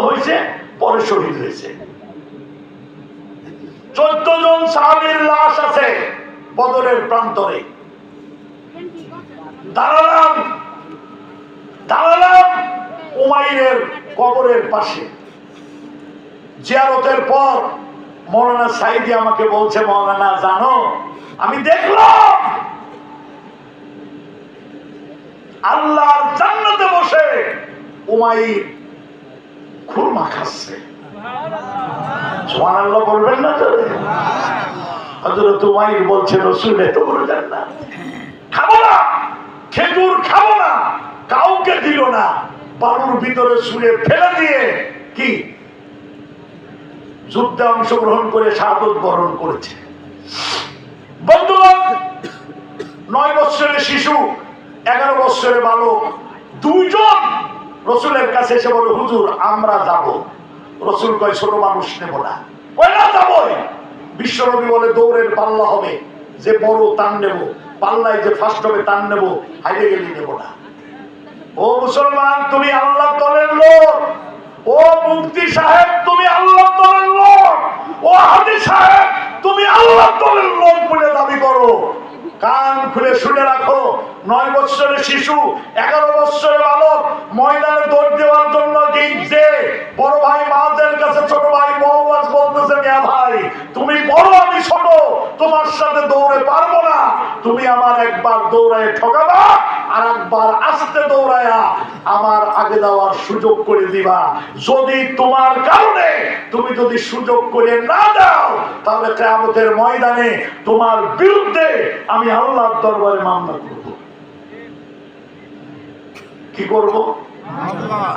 হয়েছে, পরে শহীদ হয়েছে। 14 জন সাহাবীর লাশ আছে বদরের প্রান্তরে। দাঁড়ালাম উমাইরের কবরের পাশে। জিয়ারতের পর মৌলানা সাইদি আমাকে বলছে, মৌলানা জানো, আমি দেখলাম আল্লাহর জান্নাতে বসে উমাইর খুরমা খাচ্ছে। সুবহানাল্লাহ বলবেন না তো? হযরত উমাইর বলছে, রাসূল এত বড় জান্নাত খাবো না, খেজুর খাবো না, কাউকে দিল না, বালুর ভিতরে শুয়ে ফেলে দিয়ে কি যুদ্ধে অংশগ্রহণ করে শাহাদত বরণ করেছে। বন্ধুগণ, 9 বছরের শিশু, 11 বছরের বালক, 2 জন রাসূলের কাছে এসে বলে, হুজুর আমরা যাব। রাসূল কয়, ছোট মানুষ নেব না। কয় না, যাবই। বিশ্বনবী বলে, দৌড়ের পাল্লা হবে, যে বড় টান নেব, পাল্লায় যে ফার্স্ট হবে টান নেব, হাইরে গেলি নেব না। ও মুসলমান, তুমি আল্লাহ দলের লোক। ও মুফতি সাহেব, তুমি আল্লাহ দলের লোক। ও হাজী সাহেব, তুমি আল্লাহ দলের লোক বলে দাবি করো। কান খুলে শুনে রাখো, 9 বছরের শিশু, 11 বছরের বালক ময়দানে দৌড় দেওয়ার জন্য যে বড় ভাই মাদের কাছে ছোট ভাই মহব্বত বলতেছে, মিয়া ভাই তুমি বড়, আমি ছোট, তোমার সাথে দৌড়ে পারবো না। তুমি আমার একবার দৌড়ায় ঠকাবা, আর একবার আস্তে দৌড়ায়া আমার আগে যাওয়ার সুযোগ করে দিবা। যদি তোমার কারণে তুমি যদি সুযোগ করে না দাও, তাহলে কিয়ামতের ময়দানে তোমার বিরুদ্ধে আমি আল্লাহর দরবারে মামলা করব। কি করব?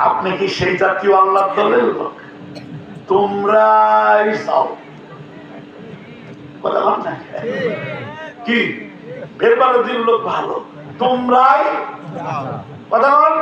আপনি কি সেই জাতীয় আল্লাহর দলের লোক? তোমরাই চাও কথা বল না কি? বেরবারের দিন লোক ভালো, তোমরাই কথা বল।